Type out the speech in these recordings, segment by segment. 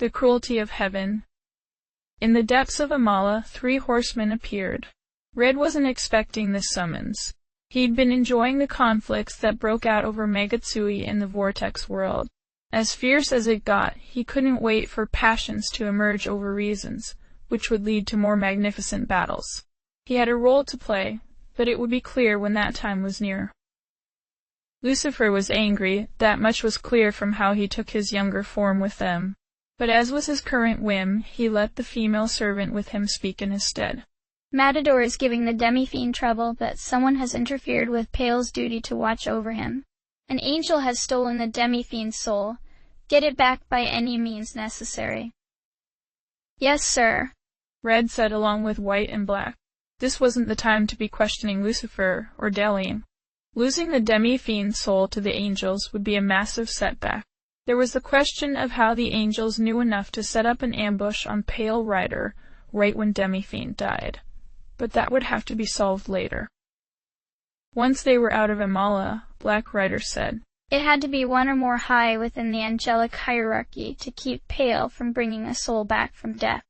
The cruelty of heaven. In the depths of Amala, 3 horsemen appeared. Red wasn't expecting this summons. He'd been enjoying the conflicts that broke out over Megami in the Vortex world. As fierce as it got, he couldn't wait for passions to emerge over reasons, which would lead to more magnificent battles. He had a role to play, but it would be clear when that time was near. Lucifer was angry, that much was clear from how he took his younger form with them. But as was his current whim, he let the female servant with him speak in his stead. Matador is giving the demi-fiend trouble that someone has interfered with Pale's duty to watch over him. An angel has stolen the demi-fiend's soul. Get it back by any means necessary. Yes, sir, Red said along with White and Black. This wasn't the time to be questioning Lucifer or dallying. Losing the demi-fiend's soul to the angels would be a massive setback. There was the question of how the angels knew enough to set up an ambush on Pale Rider right when Demi-Fiend died. But that would have to be solved later. Once they were out of Amala, Black Rider said, it had to be one or more high within the angelic hierarchy to keep Pale from bringing a soul back from death.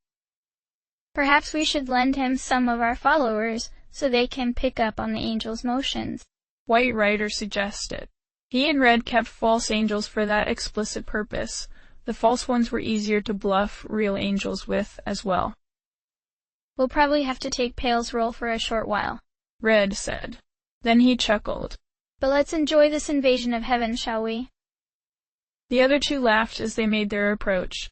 Perhaps we should lend him some of our followers so they can pick up on the angel's motions. White Rider suggested. He and Red kept false angels for that explicit purpose. The false ones were easier to bluff real angels with as well. We'll probably have to take Pale's role for a short while, Red said. Then he chuckled. But let's enjoy this invasion of heaven, shall we? The other 2 laughed as they made their approach.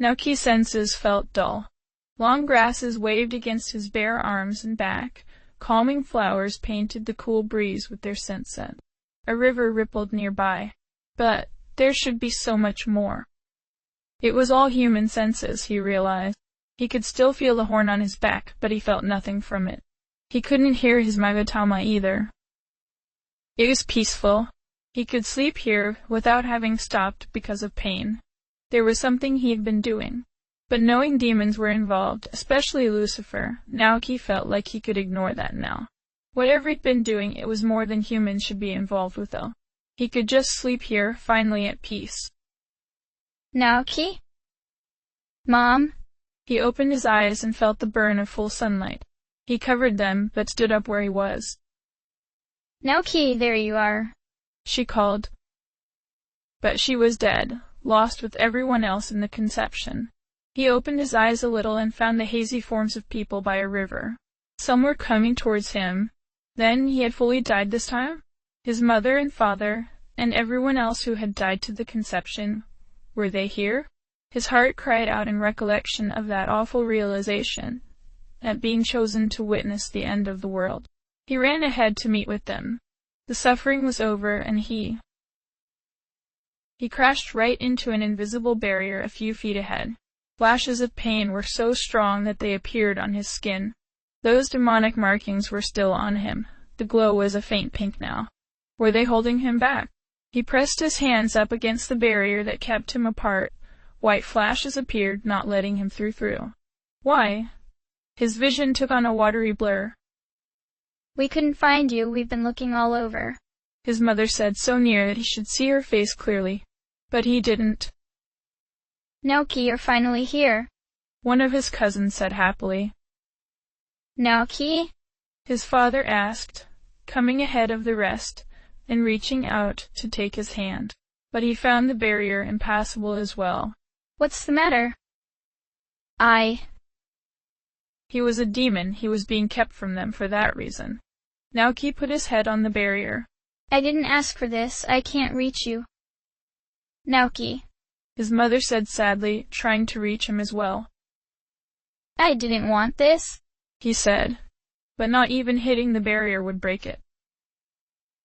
Naoki's senses felt dull. Long grasses waved against his bare arms and back. Calming flowers painted the cool breeze with their scent. A river rippled nearby. But there should be so much more. It was all human senses, he realized. He could still feel the horn on his back, but he felt nothing from it. He couldn't hear his Magatama either. It was peaceful. He could sleep here without having stopped because of pain. There was something he had been doing. But knowing demons were involved, especially Lucifer, Naoki felt like he could ignore that now. Whatever he'd been doing, it was more than humans should be involved with though. He could just sleep here, finally at peace. Naoki? Mom? He opened his eyes and felt the burn of full sunlight. He covered them, but stood up where he was. Naoki, there you are, she called. But she was dead, lost with everyone else in the conception. He opened his eyes a little and found the hazy forms of people by a river. Some were coming towards him. Then he had fully died this time? His mother and father, and everyone else who had died to the conception, were they here? His heart cried out in recollection of that awful realization, at being chosen to witness the end of the world. He ran ahead to meet with them. The suffering was over, and he crashed right into an invisible barrier a few feet ahead. Flashes of pain were so strong that they appeared on his skin. Those demonic markings were still on him. The glow was a faint pink now. Were they holding him back? He pressed his hands up against the barrier that kept him apart. White flashes appeared, not letting him through. Why? His vision took on a watery blur. We couldn't find you. We've been looking all over, his mother said, so near that he should see her face clearly. But he didn't. Naoki, you're finally here, one of his cousins said happily. Naoki? His father asked, coming ahead of the rest, and reaching out to take his hand. But he found the barrier impassable as well. What's the matter? He was a demon. He was being kept from them for that reason. Naoki put his head on the barrier. I didn't ask for this. I can't reach you. Naoki, his mother said sadly, trying to reach him as well. I didn't want this, he said. But not even hitting the barrier would break it.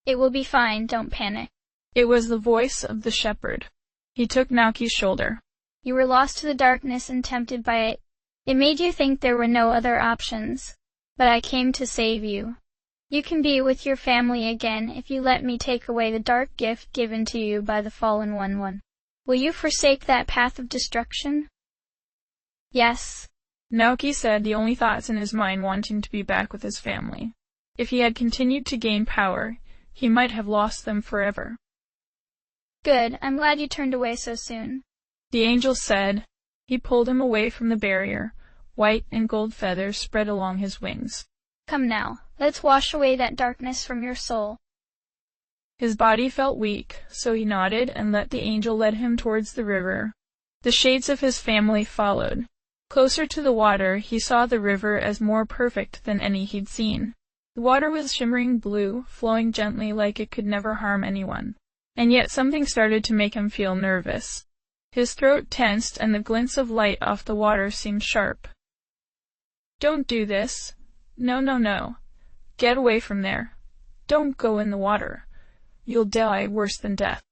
It will be fine, don't panic. It was the voice of the shepherd. He took Naoki's shoulder. You were lost to the darkness and tempted by it. It made you think there were no other options. But I came to save you. You can be with your family again if you let me take away the dark gift given to you by the fallen one. Will you forsake that path of destruction? Yes, Naoki said, the only thoughts in his mind wanting to be back with his family. If he had continued to gain power, he might have lost them forever. Good, I'm glad you turned away so soon. The angel said. He pulled him away from the barrier. White and gold feathers spread along his wings. Come now, let's wash away that darkness from your soul. His body felt weak, so he nodded and let the angel lead him towards the river. The shades of his family followed. Closer to the water, he saw the river as more perfect than any he'd seen. The water was shimmering blue, flowing gently like it could never harm anyone. And yet something started to make him feel nervous. His throat tensed and the glints of light off the water seemed sharp. Don't do this. No, no, no. Get away from there. Don't go in the water. You'll die worse than death.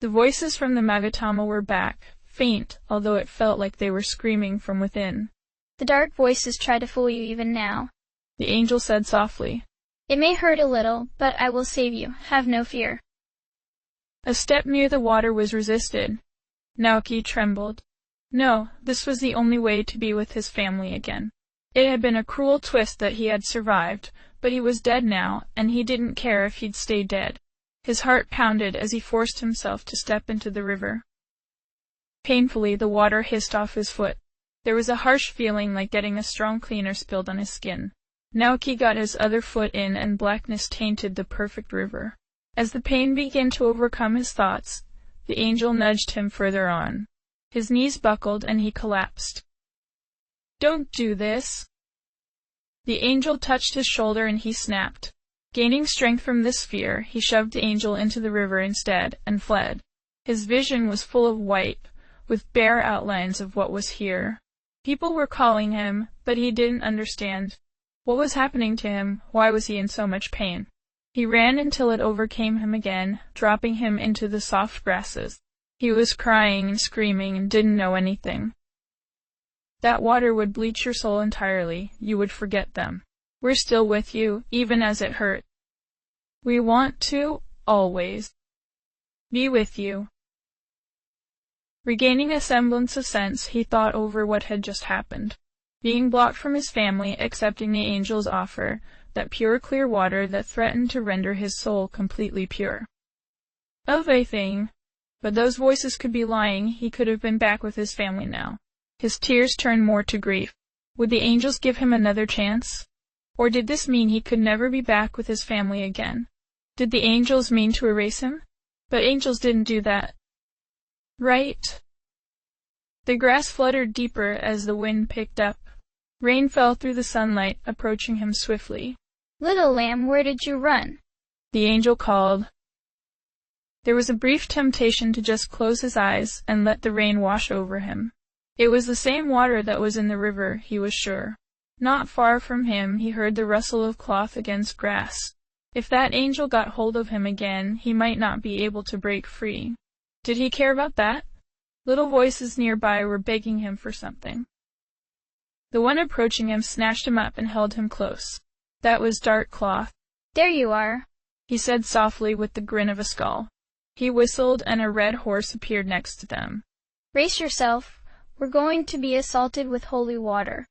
The voices from the Magatama were back, faint, although it felt like they were screaming from within. The dark voices try to fool you even now, the angel said softly. It may hurt a little, but I will save you. Have no fear. A step near the water was resisted. Naoki trembled. No, this was the only way to be with his family again. It had been a cruel twist that he had survived, but he was dead now, and he didn't care if he'd stay dead. His heart pounded as he forced himself to step into the river. Painfully, the water hissed off his foot. There was a harsh feeling like getting a strong cleaner spilled on his skin. Naoki got his other foot in and blackness tainted the perfect river. As the pain began to overcome his thoughts, the angel nudged him further on. His knees buckled and he collapsed. Don't do this. The angel touched his shoulder and he snapped. Gaining strength from this fear, he shoved the angel into the river instead and fled. His vision was full of white, with bare outlines of what was here. People were calling him, but he didn't understand. What was happening to him? Why was he in so much pain? He ran until it overcame him again, dropping him into the soft grasses. He was crying and screaming and didn't know anything. That water would bleach your soul entirely. You would forget them. We're still with you, even as it hurt. We want to, always, be with you. Regaining a semblance of sense, he thought over what had just happened. Being blocked from his family, accepting the angel's offer, that pure clear water that threatened to render his soul completely pure. Everything. But those voices could be lying. He could have been back with his family now. His tears turned more to grief. Would the angels give him another chance? Or did this mean he could never be back with his family again? Did the angels mean to erase him? But angels didn't do that. Right? The grass fluttered deeper as the wind picked up. Rain fell through the sunlight, approaching him swiftly. Little lamb, where did you run? The angel called. There was a brief temptation to just close his eyes and let the rain wash over him. It was the same water that was in the river, he was sure. Not far from him, he heard the rustle of cloth against grass. If that angel got hold of him again, he might not be able to break free. Did he care about that? Little voices nearby were begging him for something. The one approaching him snatched him up and held him close. That was Dark Cloth. There you are, he said softly with the grin of a skull. He whistled and a red horse appeared next to them. Brace yourself. We're going to be assaulted with holy water.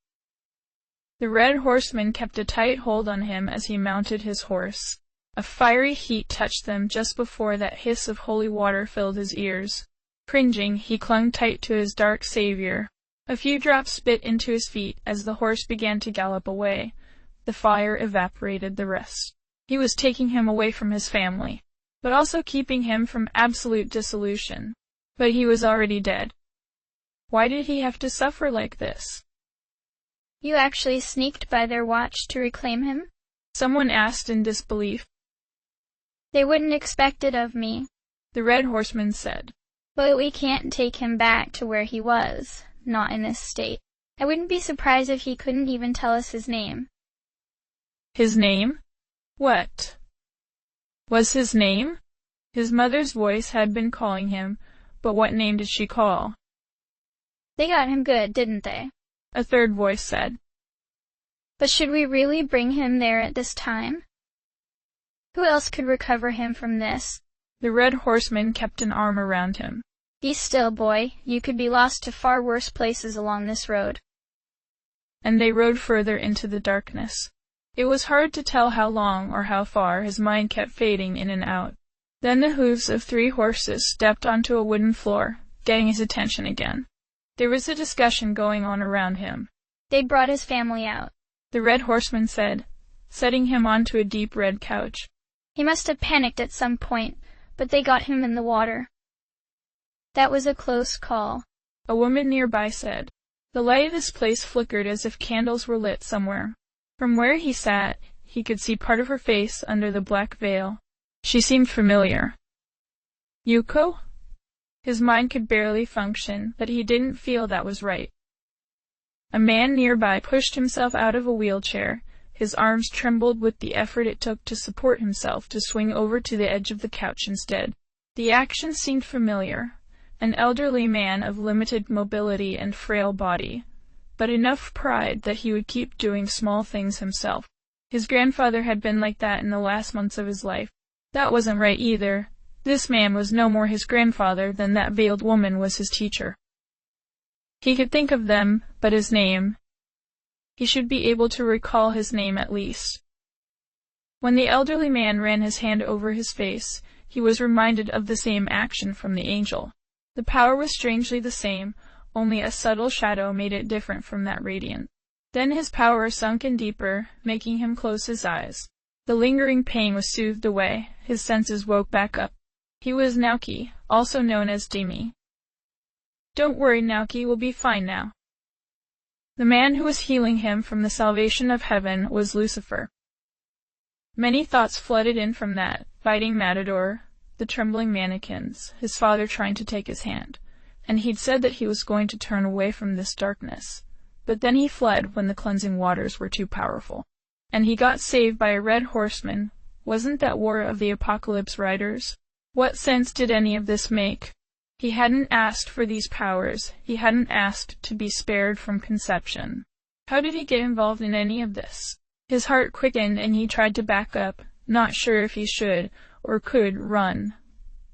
The red horseman kept a tight hold on him as he mounted his horse. A fiery heat touched them just before that hiss of holy water filled his ears. Cringing, he clung tight to his dark savior. A few drops spit into his feet as the horse began to gallop away. The fire evaporated the rest. He was taking him away from his family, but also keeping him from absolute dissolution. But he was already dead. Why did he have to suffer like this? You actually sneaked by their watch to reclaim him? Someone asked in disbelief. They wouldn't expect it of me, the red horseman said. But we can't take him back to where he was, not in this state. I wouldn't be surprised if he couldn't even tell us his name. His name? What was his name? His mother's voice had been calling him, but what name did she call? They got him good, didn't they? A third voice said. But should we really bring him there at this time? Who else could recover him from this? The red horseman kept an arm around him. Be still, boy. You could be lost to far worse places along this road. And they rode further into the darkness. It was hard to tell how long or how far his mind kept fading in and out. Then the hooves of 3 horses stepped onto a wooden floor, getting his attention again. There was a discussion going on around him. They'd brought his family out, the red horseman said, setting him onto a deep red couch. He must have panicked at some point, but they got him in the water. That was a close call, a woman nearby said. The light of this place flickered as if candles were lit somewhere. From where he sat, he could see part of her face under the black veil. She seemed familiar. Yuko? His mind could barely function, but he didn't feel that was right. A man nearby pushed himself out of a wheelchair. His arms trembled with the effort it took to support himself to swing over to the edge of the couch instead. The action seemed familiar. An elderly man of limited mobility and frail body, but enough pride that he would keep doing small things himself. His grandfather had been like that in the last months of his life. That wasn't right either. This man was no more his grandfather than that veiled woman was his teacher. He could think of them, but his name. He should be able to recall his name at least. When the elderly man ran his hand over his face, he was reminded of the same action from the angel. The power was strangely the same, only a subtle shadow made it different from that radiant. Then his power sunk in deeper, making him close his eyes. The lingering pain was soothed away, his senses woke back up. He was Naoki, also known as Demi. Don't worry, Naoki will be fine now. The man who was healing him from the salvation of heaven was Lucifer. Many thoughts flooded in from that, fighting Matador, the trembling mannequins, his father trying to take his hand, and he'd said that he was going to turn away from this darkness. But then he fled when the cleansing waters were too powerful. And he got saved by a red horseman. Wasn't that War of the Apocalypse riders? What sense did any of this make? He hadn't asked for these powers. He hadn't asked to be spared from conception. How did he get involved in any of this? His heart quickened and he tried to back up, not sure if he should or could run,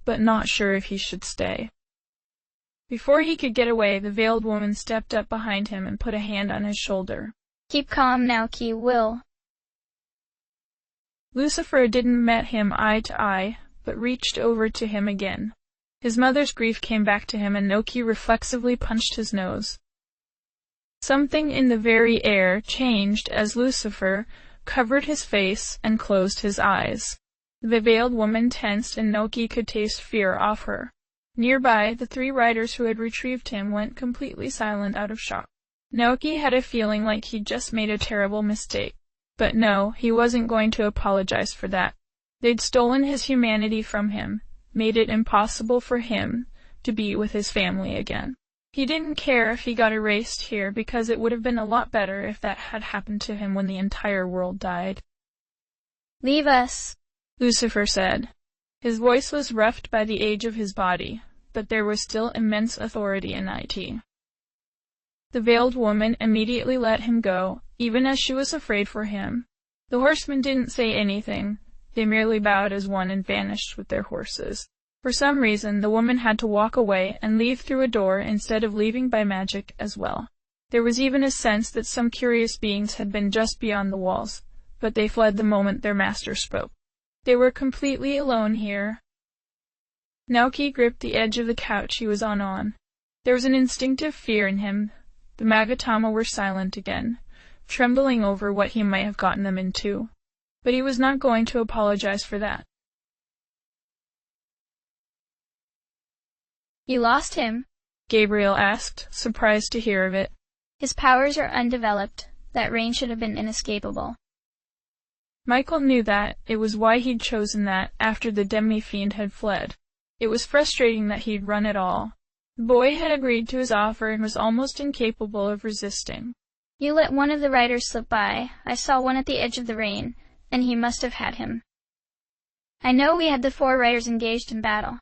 but not sure if he should stay. Before he could get away, the veiled woman stepped up behind him and put a hand on his shoulder. Keep calm, Naoki, will. Lucifer didn't met him eye to eye, but reached over to him again. His mother's grief came back to him and Naoki reflexively punched his nose. Something in the very air changed as Lucifer covered his face and closed his eyes. The veiled woman tensed and Naoki could taste fear off her. Nearby, the 3 riders who had retrieved him went completely silent out of shock. Naoki had a feeling like he'd just made a terrible mistake. But no, he wasn't going to apologize for that. They'd stolen his humanity from him, made it impossible for him to be with his family again. He didn't care if he got erased here because it would have been a lot better if that had happened to him when the entire world died. Leave us, Lucifer said. His voice was roughed by the age of his body, but there was still immense authority in it. The veiled woman immediately let him go, even as she was afraid for him. The horsemen didn't say anything. They merely bowed as one and vanished with their horses. For some reason, the woman had to walk away and leave through a door instead of leaving by magic as well. There was even a sense that some curious beings had been just beyond the walls, but they fled the moment their master spoke. They were completely alone here. Naoki gripped the edge of the couch he was on. There was an instinctive fear in him. The Magatama were silent again, trembling over what he might have gotten them into. But he was not going to apologize for that. You lost him? Gabriel asked, surprised to hear of it. His powers are undeveloped. That rain should have been inescapable. Michael knew that. It was why he'd chosen that after the demi-fiend had fled. It was frustrating that he'd run at all. The boy had agreed to his offer and was almost incapable of resisting. You let one of the riders slip by. I saw one at the edge of the rain, and he must have had him. I know we had the 4 riders engaged in battle,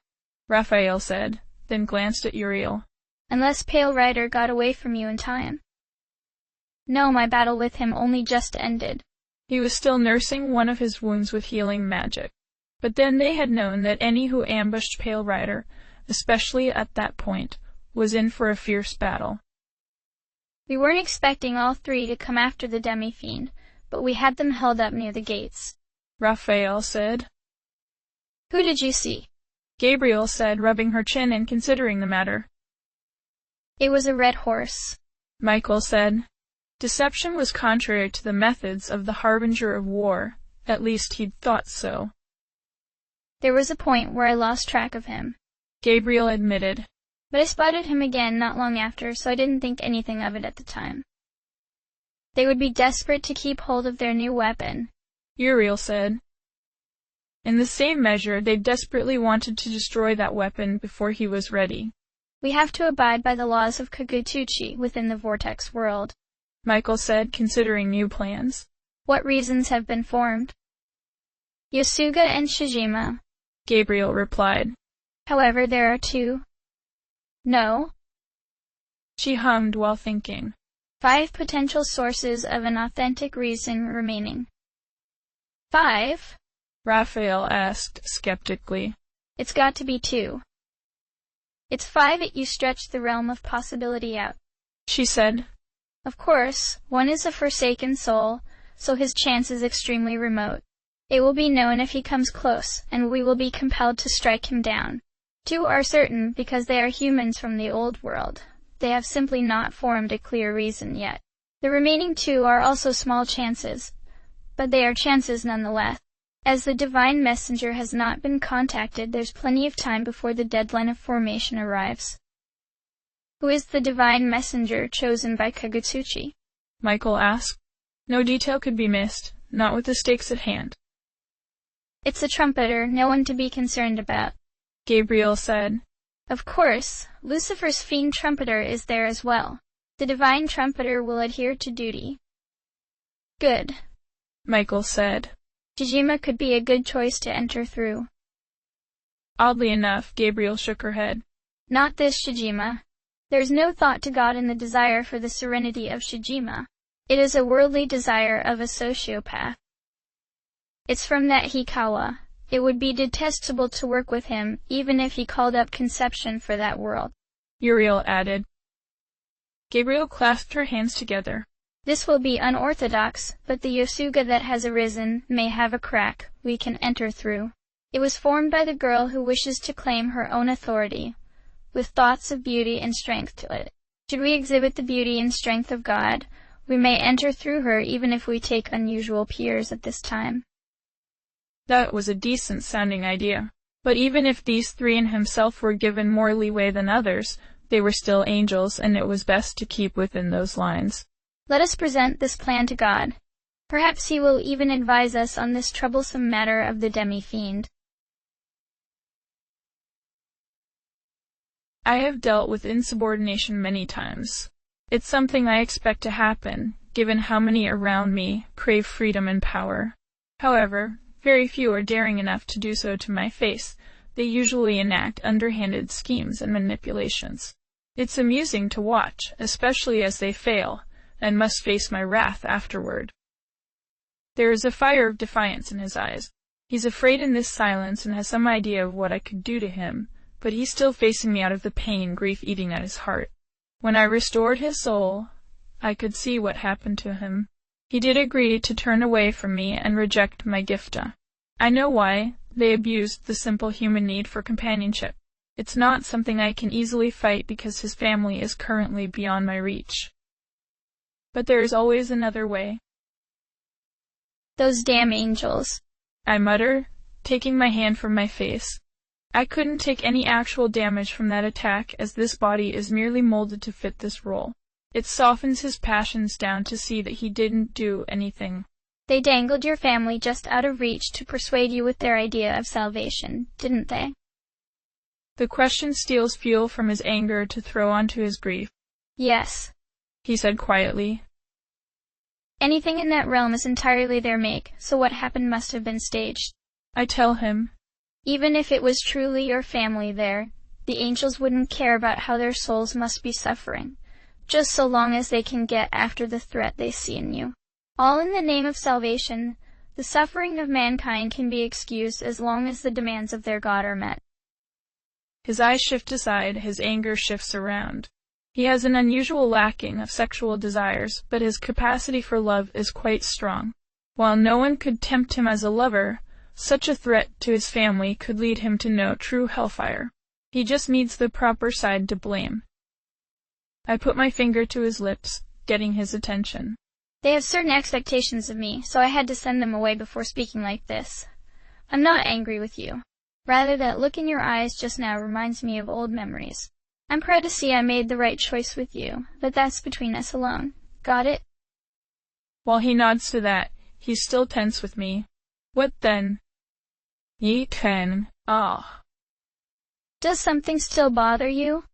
Raphael said, then glanced at Uriel. Unless Pale Rider got away from you in time. No, my battle with him only just ended. He was still nursing one of his wounds with healing magic. But then they had known that any who ambushed Pale Rider, especially at that point, was in for a fierce battle. We weren't expecting all 3 to come after the demi-fiend, but we had them held up near the gates, Raphael said. Who did you see? Gabriel said, rubbing her chin and considering the matter. It was a red horse, Michael said. Deception was contrary to the methods of the harbinger of war. At least he'd thought so. There was a point where I lost track of him, Gabriel admitted. But I spotted him again not long after, so I didn't think anything of it at the time. They would be desperate to keep hold of their new weapon, Uriel said. In the same measure, they desperately wanted to destroy that weapon before he was ready. We have to abide by the laws of Kagutsuchi within the Vortex world, Michael said, considering new plans. What reasons have been formed? Yasuga and Shijima, Gabriel replied. However, there are two. No. She hummed while thinking. 5 potential sources of an authentic reason remaining. 5? Raphael asked skeptically. It's got to be 2. It's 5 if you stretch the realm of possibility out, she said. Of course, one is a forsaken soul, so his chance is extremely remote. It will be known if he comes close, and we will be compelled to strike him down. 2 are certain because they are humans from the old world. They have simply not formed a clear reason yet. The remaining 2 are also small chances, but they are chances nonetheless. As the divine messenger has not been contacted, there's plenty of time before the deadline of formation arrives. Who is the divine messenger chosen by Kagutsuchi? Michael asked. No detail could be missed, not with the stakes at hand. It's a trumpeter, no one to be concerned about, Gabriel said. Of course, Lucifer's fiend trumpeter is there as well. The divine trumpeter will adhere to duty. Good, Michael said. Shijima could be a good choice to enter through. Oddly enough, Gabriel shook her head. Not this Shijima. There's no thought to God in the desire for the serenity of Shijima. It is a worldly desire of a sociopath. It's from that Hikawa. It would be detestable to work with him, even if he called up conception for that world, Uriel added. Gabriel clasped her hands together. This will be unorthodox, but the Yasuga that has arisen may have a crack we can enter through. It was formed by the girl who wishes to claim her own authority, with thoughts of beauty and strength to it. Should we exhibit the beauty and strength of God, we may enter through her even if we take unusual peers at this time. That was a decent-sounding idea. But even if these 3 and himself were given more leeway than others, they were still angels, and it was best to keep within those lines. Let us present this plan to God. Perhaps he will even advise us on this troublesome matter of the demi-fiend. I have dealt with insubordination many times. It's something I expect to happen, given how many around me crave freedom and power. However, very few are daring enough to do so to my face. They usually enact underhanded schemes and manipulations. It's amusing to watch, especially as they fail, and must face my wrath afterward. There is a fire of defiance in his eyes. He's afraid in this silence and has some idea of what I could do to him, but he's still facing me out of the pain and grief eating at his heart. When I restored his soul, I could see what happened to him. He did agree to turn away from me and reject my gifta. I know why. They abused the simple human need for companionship. It's not something I can easily fight because his family is currently beyond my reach. But there is always another way. Those damn angels, I mutter, taking my hand from my face. I couldn't take any actual damage from that attack, as this body is merely molded to fit this role. It softens his passions down to see that he didn't do anything. They dangled your family just out of reach to persuade you with their idea of salvation, didn't they? The question steals fuel from his anger to throw onto his grief. Yes, he said quietly. Anything in that realm is entirely their make, so what happened must have been staged. I tell him. Even if it was truly your family there, the angels wouldn't care about how their souls must be suffering, just so long as they can get after the threat they see in you. All in the name of salvation, the suffering of mankind can be excused as long as the demands of their God are met. His eyes shift aside, his anger shifts around. He has an unusual lacking of sexual desires, but his capacity for love is quite strong. While no one could tempt him as a lover, Such a threat to his family could lead him to no true hellfire. He just needs the proper side to blame. I put my finger to his lips, getting his attention. They have certain expectations of me, so I had to send them away before speaking like this. I'm not angry with you. Rather, that look in your eyes just now reminds me of old memories. I'm proud to see I made the right choice with you, but that's between us alone. Got it? While he nods to that, he's still tense with me. What then? Ye can. Ah. Does something still bother you?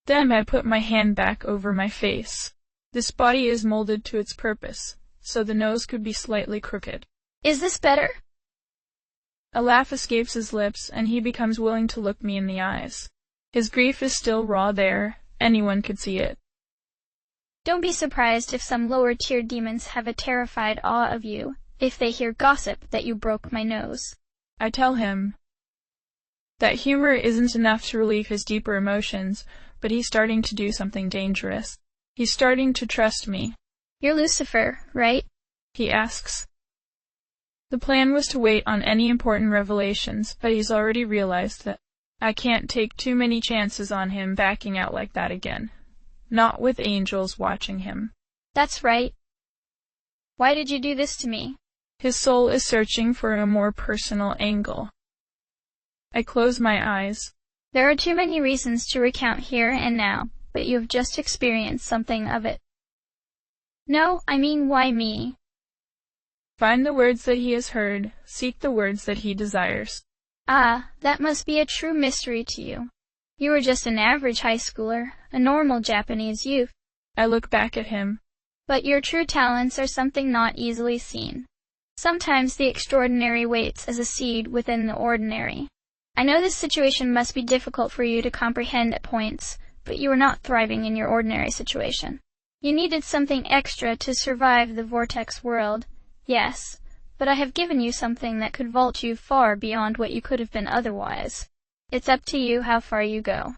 Then I put my hand back over my face. This body is molded to its purpose, so the nose could be slightly crooked. Is this better? A laugh escapes his lips, and he becomes willing to look me in the eyes. His grief is still raw there. Anyone could see it. Don't be surprised if some lower-tier demons have a terrified awe of you, if they hear gossip that you broke my nose. I tell him that humor isn't enough to relieve his deeper emotions, but he's starting to do something dangerous. He's starting to trust me. You're Lucifer, right? He asks. The plan was to wait on any important revelations, but he's already realized that I can't take too many chances on him backing out like that again. Not with angels watching him. That's right. Why did you do this to me? His soul is searching for a more personal angle. I close my eyes. There are too many reasons to recount here and now, but you have just experienced something of it. No, I mean, why me? Find the words that he has heard, seek the words that he desires. Ah, that must be a true mystery to you. You were just an average high schooler, a normal Japanese youth. I look back at him. But your true talents are something not easily seen. Sometimes the extraordinary waits as a seed within the ordinary. I know this situation must be difficult for you to comprehend at points, but you are not thriving in your ordinary situation. You needed something extra to survive the vortex world, yes, but I have given you something that could vault you far beyond what you could have been otherwise. It's up to you how far you go.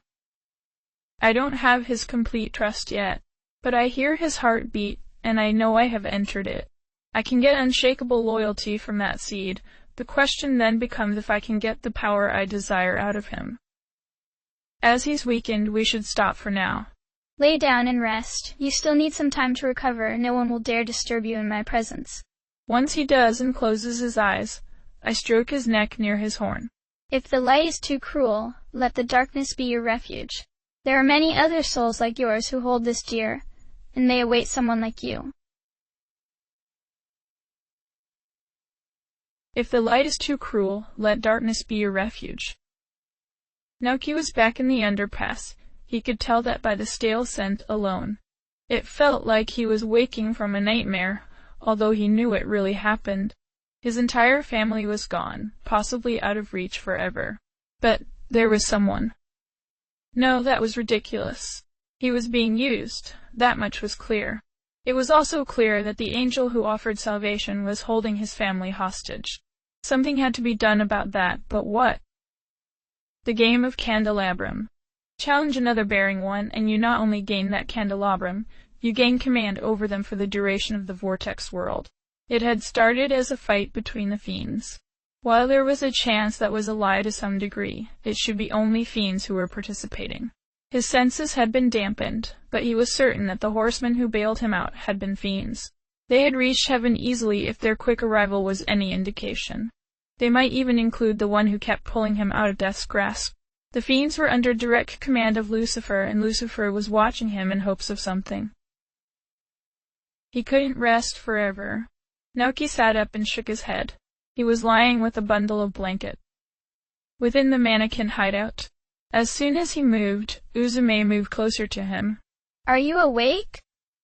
I don't have his complete trust yet, but I hear his heart beat, and I know I have entered it. I can get unshakable loyalty from that seed. The question then becomes if I can get the power I desire out of him. As he's weakened, we should stop for now. Lay down and rest. You still need some time to recover. No one will dare disturb you in my presence. Once he does and closes his eyes, I stroke his neck near his horn. If the light is too cruel, let the darkness be your refuge. There are many other souls like yours who hold this dear, and they await someone like you. If the light is too cruel, let darkness be your refuge. Naoki was back in the underpass. He could tell that by the stale scent alone. It felt like he was waking from a nightmare, although he knew it really happened. His entire family was gone, possibly out of reach forever. But there was someone. No, that was ridiculous. He was being used. That much was clear. It was also clear that the angel who offered salvation was holding his family hostage. Something had to be done about that, but what? The game of candelabrum. Challenge another bearing one, and you not only gain that candelabrum, you gain command over them for the duration of the vortex world. It had started as a fight between the fiends. While there was a chance that was a lie to some degree, it should be only fiends who were participating. His senses had been dampened, but he was certain that the horsemen who bailed him out had been fiends. They had reached heaven easily if their quick arrival was any indication. They might even include the one who kept pulling him out of death's grasp. The fiends were under direct command of Lucifer, and Lucifer was watching him in hopes of something. He couldn't rest forever. Naoki sat up and shook his head. He was lying with a bundle of blanket within the mannequin hideout. As soon as he moved, Uzume moved closer to him. Are you awake?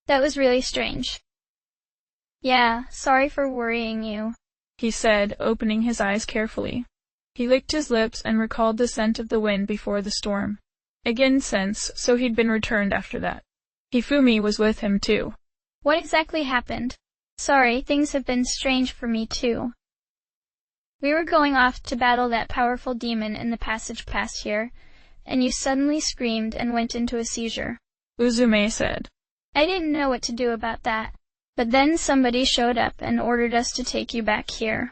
That was really strange. Yeah, sorry for worrying you, he said, opening his eyes carefully. He licked his lips and recalled the scent of the wind before the storm. Again sense, so he'd been returned after that. Hifumi was with him too. What exactly happened? Sorry, things have been strange for me too. We were going off to battle that powerful demon in the passage past here, and you suddenly screamed and went into a seizure. Uzume said. I didn't know what to do about that, but then somebody showed up and ordered us to take you back here.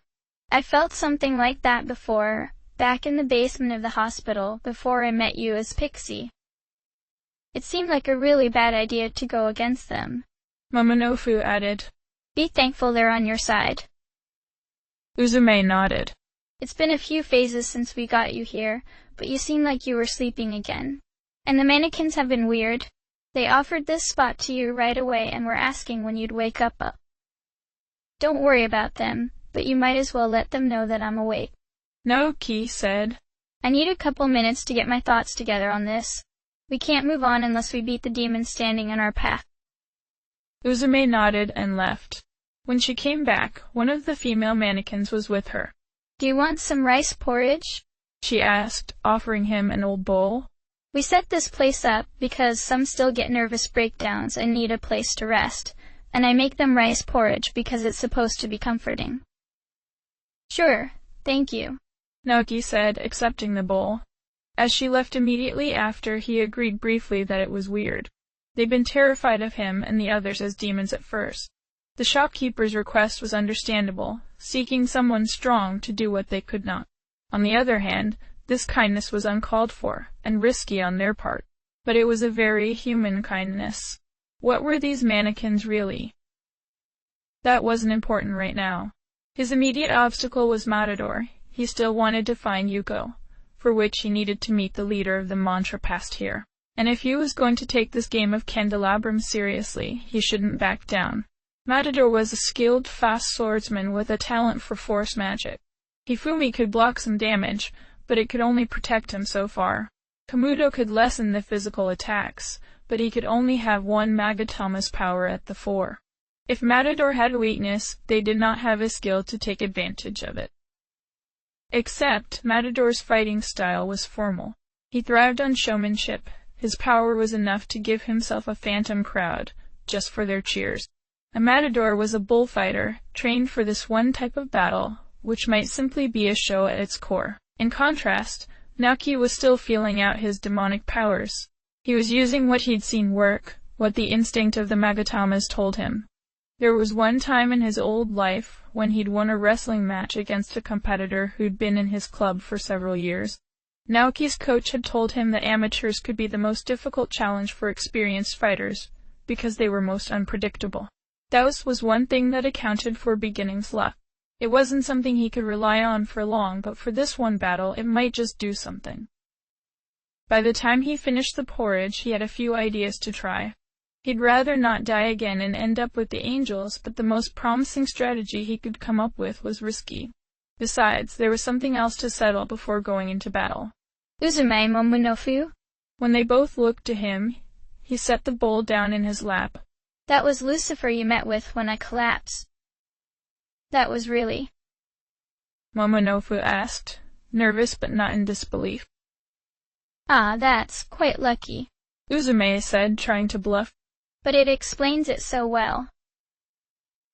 I felt something like that before, back in the basement of the hospital, before I met you as Pixie. It seemed like a really bad idea to go against them. Momonofu added. Be thankful they're on your side. Uzume nodded. It's been a few phases since we got you here, but you seem like you were sleeping again. And the mannequins have been weird. They offered this spot to you right away and were asking when you'd wake up. Don't worry about them, but you might as well let them know that I'm awake. Naoki said. I need a couple minutes to get my thoughts together on this. We can't move on unless we beat the demons standing in our path. Uzume nodded and left. When she came back, one of the female mannequins was with her. Do you want some rice porridge? She asked, offering him an old bowl. We set this place up because some still get nervous breakdowns and need a place to rest, and I make them rice porridge because it's supposed to be comforting. Sure, thank you, Naoki said, accepting the bowl. As she left immediately after, he agreed briefly that it was weird. They'd been terrified of him and the others as demons at first. The shopkeeper's request was understandable, seeking someone strong to do what they could not. On the other hand, this kindness was uncalled for, and risky on their part. But it was a very human kindness. What were these mannequins really? That wasn't important right now. His immediate obstacle was Matador. He still wanted to find Yuko, for which he needed to meet the leader of the mantra past here. And if he was going to take this game of candelabrum seriously, he shouldn't back down. Matador was a skilled, fast swordsman with a talent for force magic. Hifumi could block some damage, but it could only protect him so far. Komodo could lessen the physical attacks, but he could only have one Magatama's power at the fore. If Matador had a weakness, they did not have a skill to take advantage of it. Except, Matador's fighting style was formal. He thrived on showmanship. His power was enough to give himself a phantom crowd, just for their cheers. A Matador was a bullfighter, trained for this one type of battle, which might simply be a show at its core. In contrast, Naoki was still feeling out his demonic powers. He was using what he'd seen work, what the instinct of the Magatamas told him. There was one time in his old life when he'd won a wrestling match against a competitor who'd been in his club for several years. Naoki's coach had told him that amateurs could be the most difficult challenge for experienced fighters, because they were most unpredictable. That was one thing that accounted for beginning's luck. It wasn't something he could rely on for long, but for this one battle, it might just do something. By the time he finished the porridge, he had a few ideas to try. He'd rather not die again and end up with the angels, but the most promising strategy he could come up with was risky. Besides, there was something else to settle before going into battle. Uzume Momonofu? When they both looked to him, he set the bowl down in his lap. That was Lucifer you met with when I collapsed. That was really? Momonofu asked, nervous but not in disbelief. Ah, that's quite lucky, Uzume said, trying to bluff. But it explains it so well.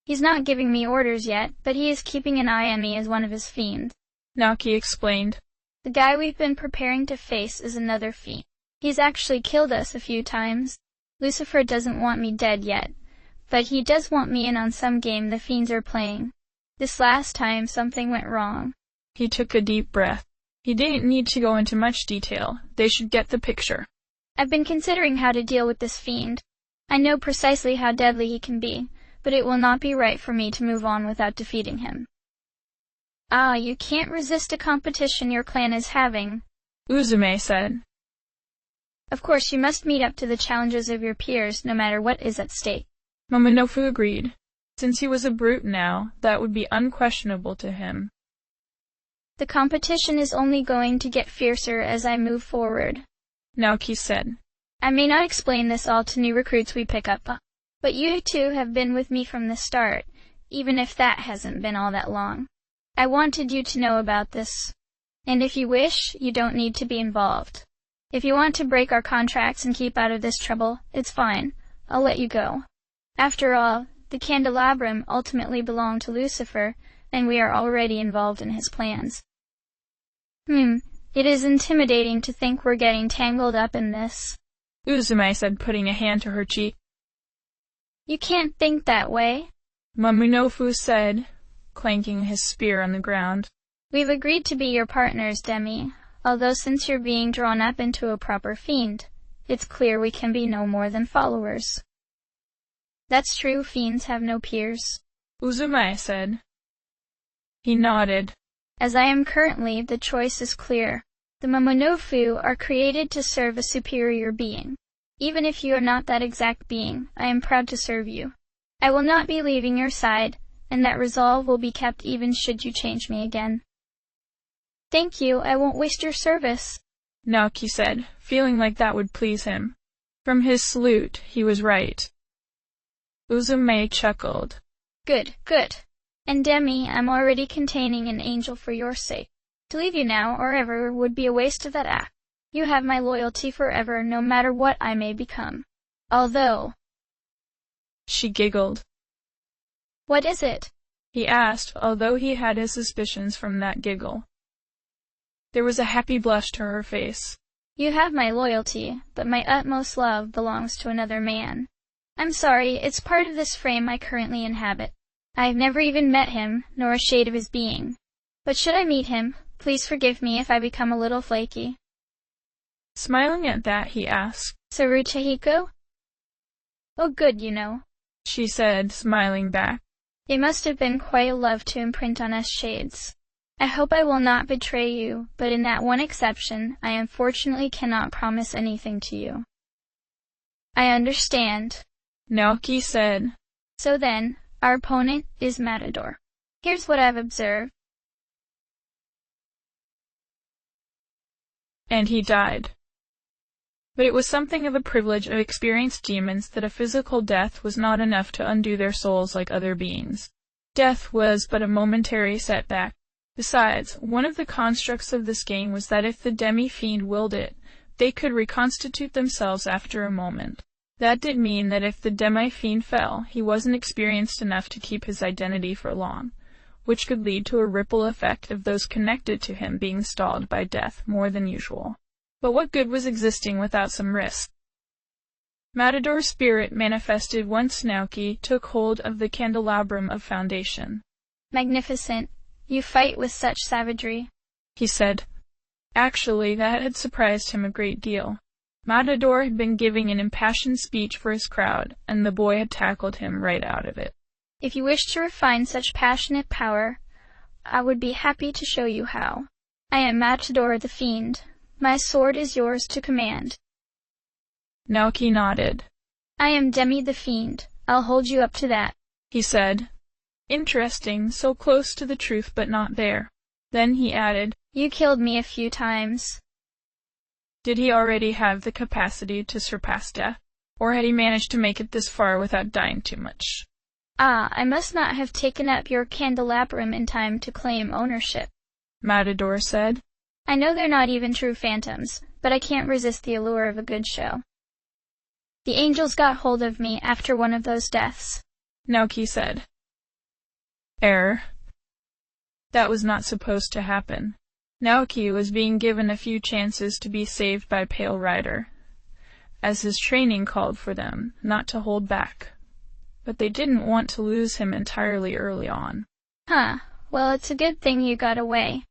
He's not giving me orders yet, but he is keeping an eye on me as one of his fiends. Naoki explained. The guy we've been preparing to face is another fiend. He's actually killed us a few times. Lucifer doesn't want me dead yet, but he does want me in on some game the fiends are playing. This last time something went wrong. He took a deep breath. He didn't need to go into much detail. They should get the picture. I've been considering how to deal with this fiend. I know precisely how deadly he can be, but it will not be right for me to move on without defeating him. Ah, you can't resist a competition your clan is having, Uzume said. Of course you must meet up to the challenges of your peers no matter what is at stake. Momonofu agreed. Since he was a brute now, that would be unquestionable to him. The competition is only going to get fiercer as I move forward, Naoki said. I may not explain this all to new recruits we pick up, but you two have been with me from the start, even if that hasn't been all that long. I wanted you to know about this. And if you wish, you don't need to be involved. If you want to break our contracts and keep out of this trouble, it's fine. I'll let you go. After all, the candelabrum ultimately belonged to Lucifer, and we are already involved in his plans. It is intimidating to think we're getting tangled up in this, Uzume said, putting a hand to her cheek. You can't think that way, Momonofu said, clanking his spear on the ground. We've agreed to be your partners, Demi, although since you're being drawn up into a proper fiend, it's clear we can be no more than followers. That's true, fiends have no peers, Uzume said. He nodded. As I am currently, the choice is clear. The Momonofu are created to serve a superior being. Even if you are not that exact being, I am proud to serve you. I will not be leaving your side, and that resolve will be kept even should you change me again. Thank you, I won't waste your service, Naoki said, feeling like that would please him. From his salute, he was right. Uzume chuckled. Good, good. And Demi, I'm already containing an angel for your sake. To leave you now or ever would be a waste of that act. You have my loyalty forever, no matter what I may become. Although... She giggled. What is it? He asked, although he had his suspicions from that giggle. There was a happy blush to her face. You have my loyalty, but my utmost love belongs to another man. I'm sorry, it's part of this frame I currently inhabit. I have never even met him, nor a shade of his being. But should I meet him, please forgive me if I become a little flaky. Smiling at that, he asked, Saru Chihiko? Oh good, you know, she said, smiling back. It must have been quite a love to imprint on us shades. I hope I will not betray you, but in that one exception, I unfortunately cannot promise anything to you. I understand, Naoki said. So then, our opponent is Matador. Here's what I've observed. And he died. But it was something of a privilege of experienced demons that a physical death was not enough to undo their souls like other beings. Death was but a momentary setback. Besides, one of the constructs of this game was that if the demi-fiend willed it, they could reconstitute themselves after a moment. That did mean that if the demi-fiend fell, he wasn't experienced enough to keep his identity for long, which could lead to a ripple effect of those connected to him being stalled by death more than usual. But what good was existing without some risk? Matador's spirit manifested once Naoki took hold of the candelabrum of foundation. Magnificent. You fight with such savagery, he said. Actually, that had surprised him a great deal. Matador had been giving an impassioned speech for his crowd, and the boy had tackled him right out of it. If you wish to refine such passionate power, I would be happy to show you how. I am Matador the Fiend. My sword is yours to command. Naoki nodded. I am Demi the Fiend. I'll hold you up to that, he said. Interesting, so close to the truth but not there. Then he added, You killed me a few times. Did he already have the capacity to surpass death, or had he managed to make it this far without dying too much? Ah, I must not have taken up your candelabrum in time to claim ownership, Matador said. I know they're not even true phantoms, but I can't resist the allure of a good show. The angels got hold of me after one of those deaths, Naoki said. Error. That was not supposed to happen. Naoki was being given a few chances to be saved by Pale Rider, as his training called for them not to hold back. But they didn't want to lose him entirely early on. Huh, well it's a good thing you got away.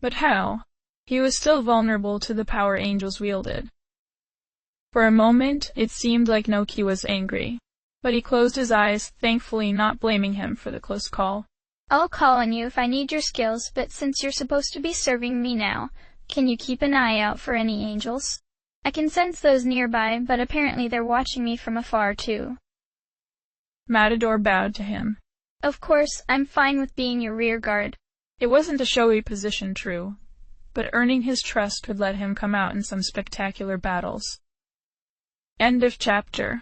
But how? He was still vulnerable to the power angels wielded. For a moment, it seemed like Naoki was angry, but he closed his eyes, thankfully not blaming him for the close call. I'll call on you if I need your skills, but since you're supposed to be serving me now, can you keep an eye out for any angels? I can sense those nearby, but apparently they're watching me from afar too. Matador bowed to him. Of course, I'm fine with being your rear guard. It wasn't a showy position, true, but earning his trust could let him come out in some spectacular battles. End of chapter.